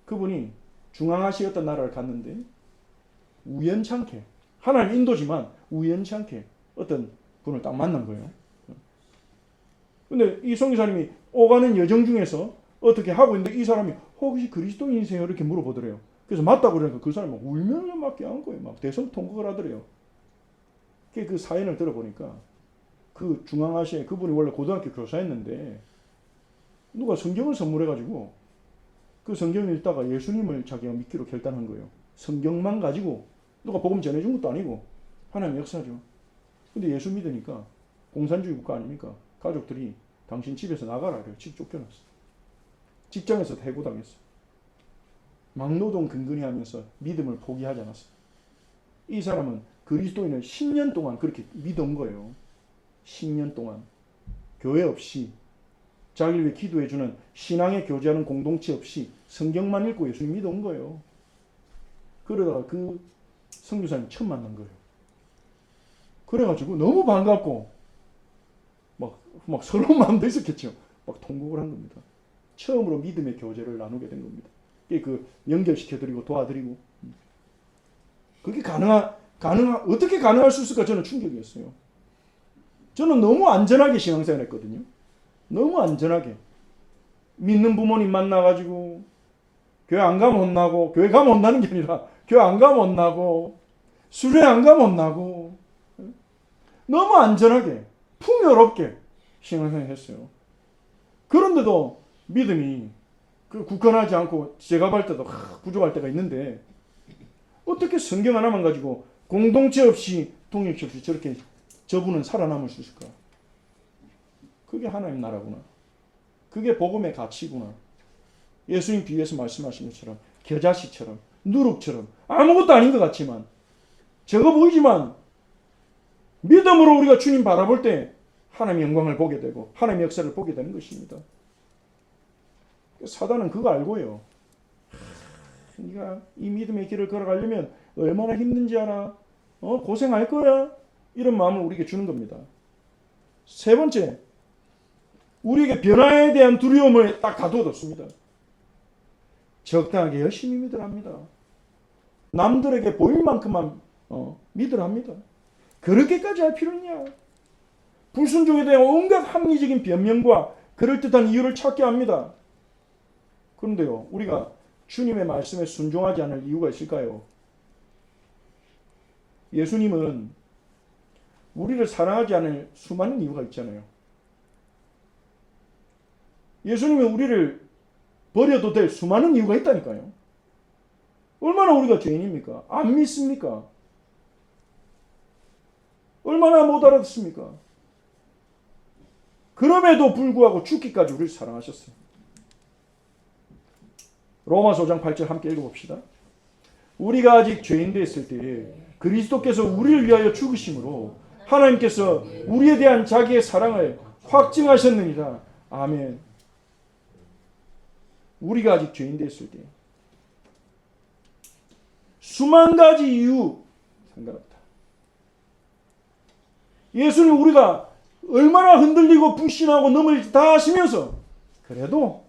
그분이 중앙아시아 어떤 나라를 갔는데 우연찮게 하나님 인도지만 우연찮게 어떤 분을 딱 만난 거예요. 근데 이 선교사님이 오가는 여정 중에서 어떻게 하고 있는데 이 사람이 혹시 그리스도인이세요? 이렇게 물어보더래요. 그래서 맞다고 그러니까 그 사람이 막 울면서 막 깨한 거예요. 막 대성통곡을 하더래요. 그 사연을 들어보니까 그 중앙아시아에 그분이 원래 고등학교 교사였는데 누가 성경을 선물해가지고 그 성경을 읽다가 예수님을 자기가 믿기로 결단한 거예요. 성경만 가지고 누가 복음 전해준 것도 아니고 하나님 역사죠. 근데 예수 믿으니까 공산주의 국가 아닙니까? 가족들이 당신 집에서 나가라 그래요. 집 쫓겨났어. 직장에서 해고당했어. 막노동 근근히 하면서 믿음을 포기하지 않았어. 이 사람은 그리스도인을 10년 동안 그렇게 믿은 거예요. 10년 동안 교회 없이 자기를 위해 기도해주는 신앙의 교제하는 공동체 없이 성경만 읽고 예수님 믿은 거예요. 그러다가 그 선교사님 처음 만난 거예요. 그래가지고 너무 반갑고 막 서러운 마음도 있었겠죠. 막 통곡을 한 겁니다. 처음으로 믿음의 교제를 나누게 된 겁니다. 그 연결시켜드리고 도와드리고 그게 어떻게 가능할 수 있을까 저는 충격이었어요. 저는 너무 안전하게 신앙생활 했거든요. 너무 안전하게 믿는 부모님 만나가지고 교회 안 가면 혼나고 교회 가면 혼나는 게 아니라 교회 안 가면 혼나고 수련회 안 가면 혼나고 너무 안전하게 풍요롭게 신앙생활 했어요. 그런데도 믿음이 굳건하지 않고 제가 볼 때도 부족할 때가 있는데 어떻게 성경 하나만 가지고 공동체 없이 동역시 없이 저렇게 저분은 살아남을 수 있을까? 그게 하나님 나라구나. 그게 복음의 가치구나. 예수님 비유에서 말씀하신 것처럼 겨자씨처럼 누룩처럼 아무것도 아닌 것 같지만 적어 보이지만 믿음으로 우리가 주님 바라볼 때 하나님의 영광을 보게 되고 하나님의 역사를 보게 되는 것입니다. 사단은 그거 알고요. 네가 이 믿음의 길을 걸어가려면 얼마나 힘든지 알아? 고생할 거야? 이런 마음을 우리에게 주는 겁니다. 세 번째, 우리에게 변화에 대한 두려움을 딱 가둬뒀습니다. 적당하게 열심히 믿으라 합니다. 남들에게 보일 만큼만 믿으라 합니다. 그렇게까지 할 필요 있냐? 불순종에 대한 온갖 합리적인 변명과 그럴듯한 이유를 찾게 합니다. 그런데요, 우리가 주님의 말씀에 순종하지 않을 이유가 있을까요? 예수님은 우리를 사랑하지 않을 수많은 이유가 있잖아요. 예수님은 우리를 버려도 될 수많은 이유가 있다니까요. 얼마나 우리가 죄인입니까? 안 믿습니까? 얼마나 못 알아듣습니까? 그럼에도 불구하고 죽기까지 우리를 사랑하셨어요. 로마서 5장 8절 함께 읽어봅시다. 우리가 아직 죄인 되었을 때에 그리스도께서 우리를 위하여 죽으심으로 하나님께서 우리에 대한 자기의 사랑을 확증하셨느니라. 아멘. 우리가 아직 죄인 되었을 때 수만 가지 이유 상관없다. 예수님 우리가 얼마나 흔들리고 불신하고 넘어질지 다 아시면서 그래도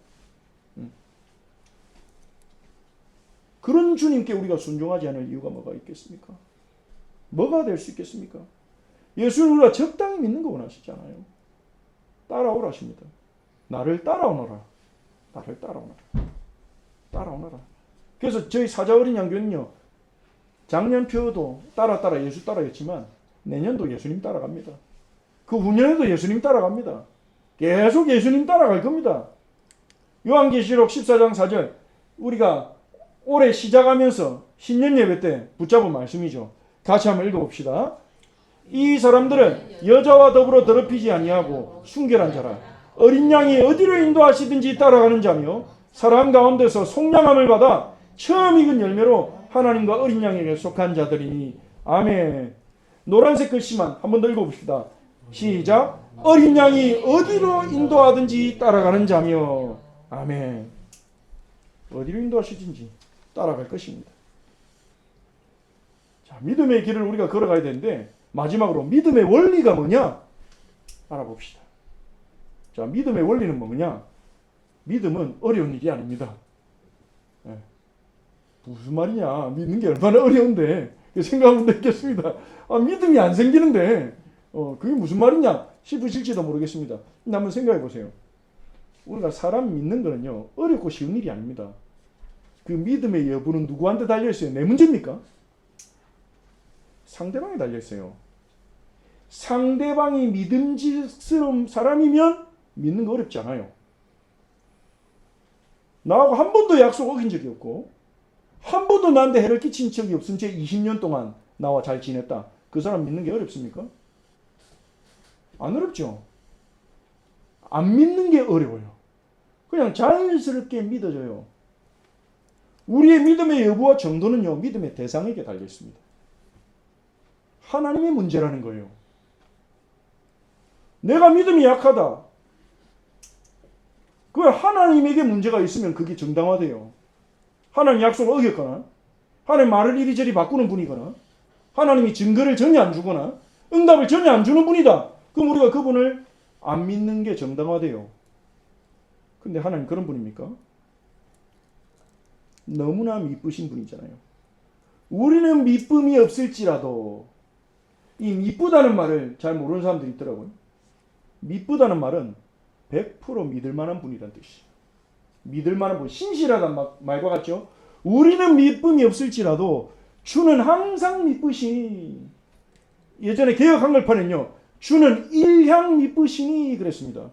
그런 주님께 우리가 순종하지 않을 이유가 뭐가 있겠습니까? 뭐가 될 수 있겠습니까? 예수는 우리가 적당히 믿는 거 원하시잖아요. 따라오라 하십니다. 나를 따라오너라. 나를 따라오너라. 따라오너라. 그래서 저희 사자 어린 양교는요, 작년표도 따라 예수 따라였지만 내년도 예수님 따라갑니다. 그 후년에도 예수님 따라갑니다. 계속 예수님 따라갈 겁니다. 요한계시록 14장 4절 우리가 올해 시작하면서 신년 예배 때 붙잡은 말씀이죠. 같이 한번 읽어봅시다. 이 사람들은 여자와 더불어 더럽히지 아니하고 순결한 자라. 어린 양이 어디로 인도하시든지 따라가는 자며 사람 가운데서 속량함을 받아 처음 익은 열매로 하나님과 어린 양에게 속한 자들이니. 아멘. 노란색 글씨만 한 번 더 읽어봅시다. 시작. 어린 양이 어디로 인도하든지 따라가는 자며. 아멘. 어디로 인도하시든지 따라갈 것입니다. 자, 믿음의 길을 우리가 걸어가야 되는데 마지막으로 믿음의 원리가 뭐냐? 알아봅시다. 자, 믿음의 원리는 뭐냐? 믿음은 어려운 일이 아닙니다. 네. 무슨 말이냐? 믿는 게 얼마나 어려운데 생각하면 되겠습니다. 믿음이 안 생기는데 그게 무슨 말이냐 싶으실지도 모르겠습니다. 근데 한번 생각해 보세요. 우리가 사람 믿는 거는요, 어렵고 쉬운 일이 아닙니다. 그 믿음의 여부는 누구한테 달려있어요? 내 문제입니까? 상대방에 달려있어요. 상대방이 믿음직스러운 사람이면 믿는 거 어렵지 않아요. 나하고 한 번도 약속 어긴 적이 없고 한 번도 나한테 해를 끼친 적이 없은 채 20년 동안 나와 잘 지냈다. 그 사람 믿는 게 어렵습니까? 안 어렵죠. 안 믿는 게 어려워요. 그냥 자연스럽게 믿어져요. 우리의 믿음의 여부와 정도는요, 믿음의 대상에게 달려 있습니다. 하나님의 문제라는 거예요. 내가 믿음이 약하다. 그 하나님에게 문제가 있으면 그게 정당화돼요. 하나님 약속을 어겼거나, 하나님 말을 이리저리 바꾸는 분이거나, 하나님이 증거를 전혀 안 주거나, 응답을 전혀 안 주는 분이다. 그럼 우리가 그분을 안 믿는 게 정당화돼요. 근데 하나님 그런 분입니까? 너무나 미쁘신 분이잖아요. 우리는 미쁨이 없을지라도, 이 미쁘다는 말을 잘 모르는 사람들이 있더라고요. 미쁘다는 말은 100% 믿을 만한 분이라는 뜻이에요. 믿을 만한 분, 신실하다는 말과 같죠? 우리는 미쁨이 없을지라도 주는 항상 미쁘시니. 예전에 개역 한글판에는요, 주는 일향 미쁘시니 그랬습니다.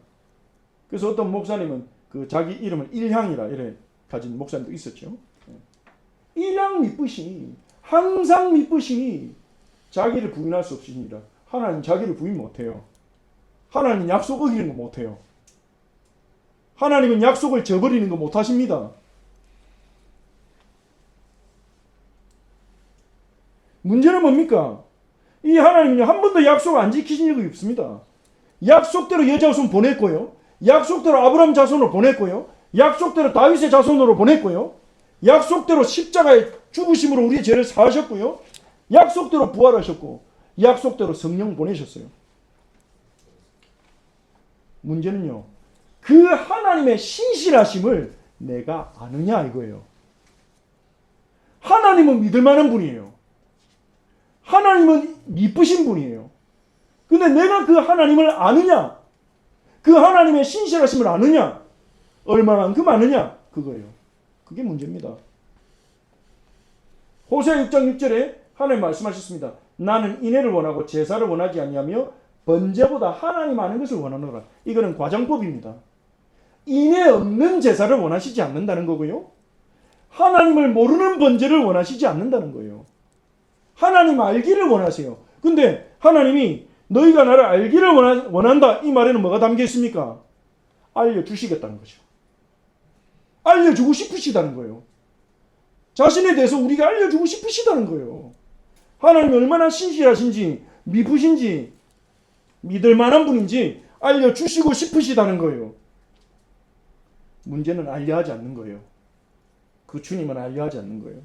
그래서 어떤 목사님은 그 자기 이름을 일향이라 이래 가진 목사님도 있었죠. 일향 미쁘시니, 항상 미쁘시니, 자기를 부인할 수 없으시니라. 하나님 자기를 부인 못해요. 하나님 약속 어기는 거 못해요. 하나님은 약속을 저버리는 거 못하십니다. 문제는 뭡니까? 이 하나님은 한 번도 약속 안 지키신 적이 없습니다. 약속대로 여자손 보냈고요. 약속대로 아브라함 자손으로 보냈고요. 약속대로 다윗의 자손으로 보냈고요. 약속대로 십자가의 죽으심으로 우리의 죄를 사하셨고요. 약속대로 부활하셨고 약속대로 성령 보내셨어요. 문제는요, 그 하나님의 신실하심을 내가 아느냐 이거예요. 하나님은 믿을 만한 분이에요. 하나님은 이쁘신 분이에요. 근데 내가 그 하나님을 아느냐, 그 하나님의 신실하심을 아느냐, 얼마만큼 아느냐, 그거예요. 그게 문제입니다. 호세아 6장 6절에 하나님 말씀하셨습니다. 나는 인애를 원하고 제사를 원하지 아니하며 번제보다 하나님 아는 것을 원하노라. 이거는 과정법입니다. 인애 없는 제사를 원하시지 않는다는 거고요. 하나님을 모르는 번제를 원하시지 않는다는 거예요. 하나님 알기를 원하세요. 근데 하나님이 너희가 나를 알기를 원한다. 이 말에는 뭐가 담겨 있습니까? 알려주시겠다는 거죠. 알려주고 싶으시다는 거예요. 자신에 대해서 우리가 알려주고 싶으시다는 거예요. 하나님이 얼마나 신실하신지, 미쁘신지, 믿을 만한 분인지 알려주시고 싶으시다는 거예요. 문제는 알려하지 않는 거예요. 그 주님은 알려하지 않는 거예요.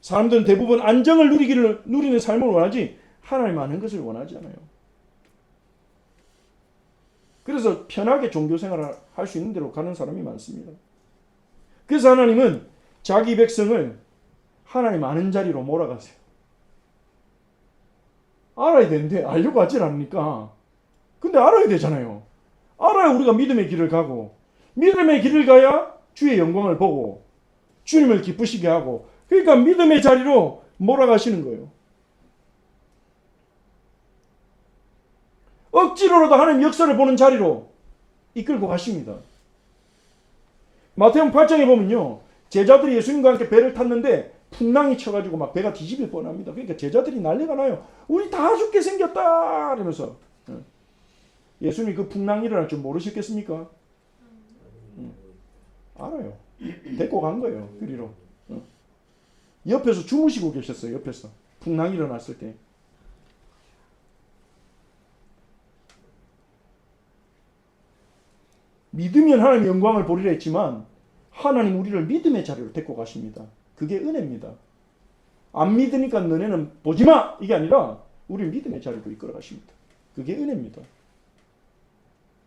사람들은 대부분 안정을 누리는 삶을 원하지 하나님 아는 것을 원하지 않아요. 그래서 편하게 종교생활을 할 수 있는 대로 가는 사람이 많습니다. 그래서 하나님은 자기 백성을 하나님 아는 자리로 몰아가세요. 알아야 되는데 알려고 하질 않으니까. 근데 알아야 되잖아요. 알아야 우리가 믿음의 길을 가고, 믿음의 길을 가야 주의 영광을 보고 주님을 기쁘시게 하고, 그러니까 믿음의 자리로 몰아가시는 거예요. 억지로라도 하나님 역사를 보는 자리로 이끌고 가십니다. 마태복음 8장에 보면요, 제자들이 예수님과 함께 배를 탔는데 풍랑이 쳐가지고 막 배가 뒤집일 뻔합니다. 그러니까 제자들이 난리가 나요. 우리 다 죽게 생겼다 이러면서. 예수님이 그 풍랑이 일어날 줄 모르셨겠습니까? 알아요. 데리고 간 거예요. 그리로. 옆에서 주무시고 계셨어요. 옆에서. 풍랑이 일어났을 때. 믿으면 하나님 영광을 보리라 했지만 하나님 우리를 믿음의 자리로 데리고 가십니다. 그게 은혜입니다. 안 믿으니까 너네는 보지마! 이게 아니라 우리를 믿음의 자리로 이끌어 가십니다. 그게 은혜입니다.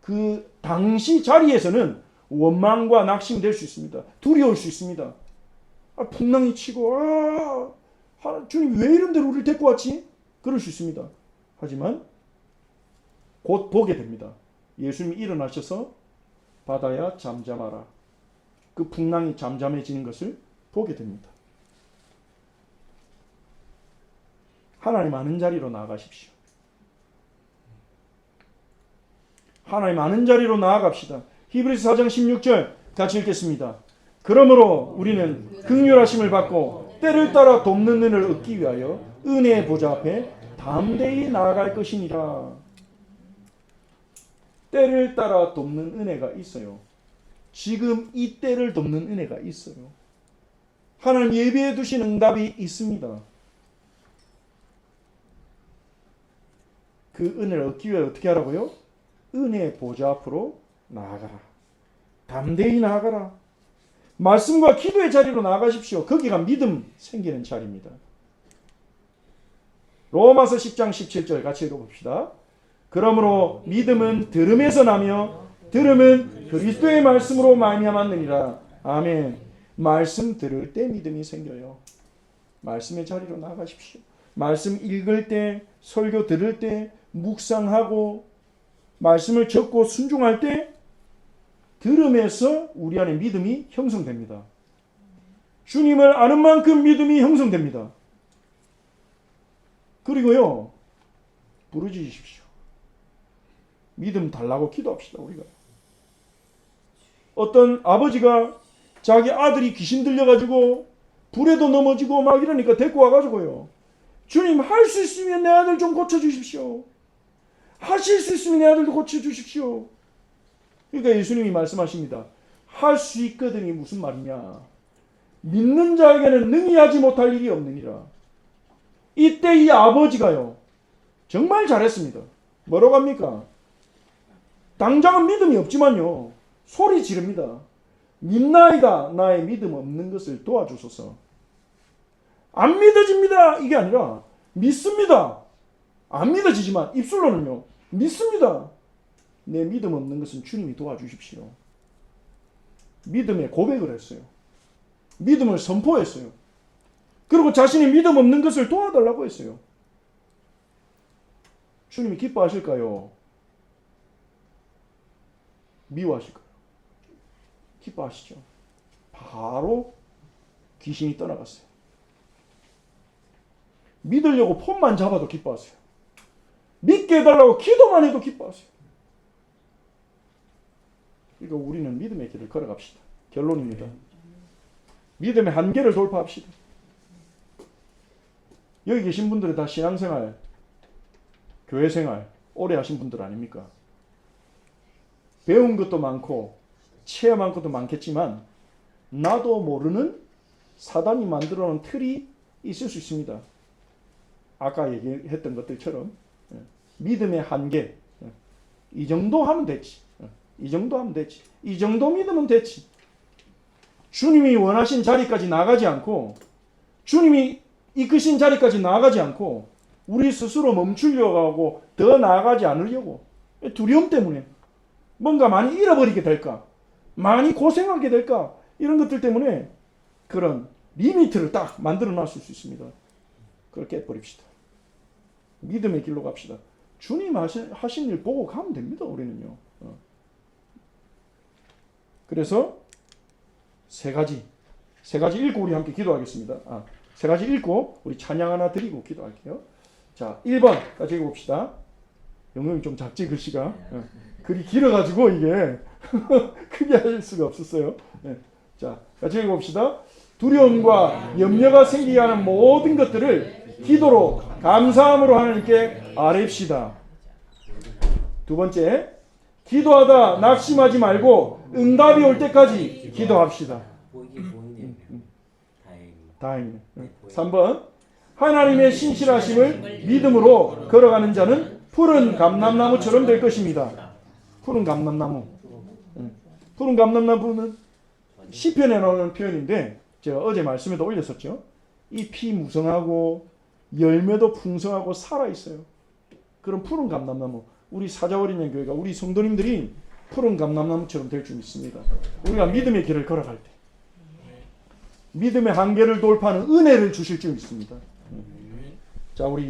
그 당시 자리에서는 원망과 낙심될 수 있습니다. 두려울 수 있습니다. 풍랑이 치고 주님 왜 이런 데로 우리를 데리고 왔지? 그럴 수 있습니다. 하지만 곧 보게 됩니다. 예수님이 일어나셔서 바다야 잠잠하라. 그 풍랑이 잠잠해지는 것을 보게 됩니다. 하나님 아는 자리로 나아가십시오. 하나님 아는 자리로 나아갑시다. 히브리서 4장 16절 같이 읽겠습니다. 그러므로 우리는 긍휼하심을 받고 때를 따라 돕는 은혜를 얻기 위하여 은혜의 보좌 앞에 담대히 나아갈 것이니라. 때를 따라 돕는 은혜가 있어요. 지금 이 때를 돕는 은혜가 있어요. 하나님 예비해 두신 응답이 있습니다. 그 은혜를 얻기 위해 어떻게 하라고요? 은혜의 보좌 앞으로 나아가라. 담대히 나아가라. 말씀과 기도의 자리로 나아가십시오. 거기가 믿음 생기는 자리입니다. 로마서 10장 17절 같이 읽어봅시다. 그러므로 믿음은 들음에서 나며 들음은 그리스도의 말씀으로 말미암았느니라. 아멘. 말씀 들을 때 믿음이 생겨요. 말씀의 자리로 나아가십시오. 말씀 읽을 때, 설교 들을 때, 묵상하고 말씀을 적고 순종할 때 들음에서 우리 안에 믿음이 형성됩니다. 주님을 아는 만큼 믿음이 형성됩니다. 그리고요, 부르짖으십시오. 믿음 달라고 기도합시다. 우리가 어떤 아버지가 자기 아들이 귀신 들려가지고 불에도 넘어지고 막 이러니까 데리고 와가지고요, 주님 할 수 있으면 내 아들 좀 고쳐주십시오. 하실 수 있으면 내 아들도 고쳐주십시오. 그러니까 예수님이 말씀하십니다. 할 수 있거든이 무슨 말이냐. 믿는 자에게는 능히 하지 못할 일이 없느니라. 이때 이 아버지가요, 정말 잘했습니다. 뭐라고 합니까? 당장은 믿음이 없지만요, 소리 지릅니다. 믿나이다. 나의 믿음 없는 것을 도와주소서. 안 믿어집니다. 이게 아니라 믿습니다. 안 믿어지지만 입술로는요, 믿습니다. 내 믿음 없는 것은 주님이 도와주십시오. 믿음의 고백을 했어요. 믿음을 선포했어요. 그리고 자신이 믿음 없는 것을 도와달라고 했어요. 주님이 기뻐하실까요? 미워하실까요? 기뻐하시죠. 바로 귀신이 떠나갔어요. 믿으려고 폰만 잡아도 기뻐하세요. 믿게 해달라고 기도만 해도 기뻐하세요. 그러니까 우리는 믿음의 길을 걸어갑시다. 결론입니다. 믿음의 한계를 돌파합시다. 여기 계신 분들은 다 신앙생활, 교회생활 오래 하신 분들 아닙니까? 배운 것도 많고 체험한 것도 많겠지만 나도 모르는 사단이 만들어 놓은 틀이 있을 수 있습니다. 아까 얘기했던 것들처럼 믿음의 한계, 이 정도 하면 되지, 이 정도 하면 되지, 이 정도 믿으면 되지. 주님이 원하신 자리까지 나가지 않고, 주님이 이끄신 자리까지 나가지 않고 우리 스스로 멈추려고 하고 더 나아가지 않으려고, 두려움 때문에 뭔가 많이 잃어버리게 될까, 많이 고생하게 될까, 이런 것들 때문에 그런 리미트를 딱 만들어 놨을 수 있습니다. 그걸 깨버립시다. 믿음의 길로 갑시다. 주님 하신 일 보고 가면 됩니다. 우리는요. 그래서 세 가지 읽고 우리 함께 기도하겠습니다. 세 가지 읽고 우리 찬양 하나 드리고 기도할게요. 자, 1번 같이 읽어봅시다. 영역이 좀 작지 글씨가. 글이 길어가지고 이게 크게 할 수가 없었어요. 자, 같이 읽어봅시다. 두려움과 염려가 생기게 하는 모든 것들을 기도로 감사함으로 하나님께 아뢰읍시다. 두 번째, 기도하다 낙심하지 말고 응답이 올 때까지 기도합시다. 다행이네. 3번, 하나님의 신실하심을 믿음으로 걸어가는 자는 푸른 감람나무처럼 될 것입니다. 푸른 감람나무. 푸른 감람나무는 시편에 나오는 표현인데 제가 어제 말씀에도 올렸었죠. 잎이 무성하고 열매도 풍성하고 살아있어요. 그런 푸른 감람나무. 우리 사자어린이 교회가 우리 성도님들이 푸른 감람나무처럼 될 줄 믿습니다. 우리가 믿음의 길을 걸어갈 때 믿음의 한계를 돌파하는 은혜를 주실 줄 믿습니다. 자, 우리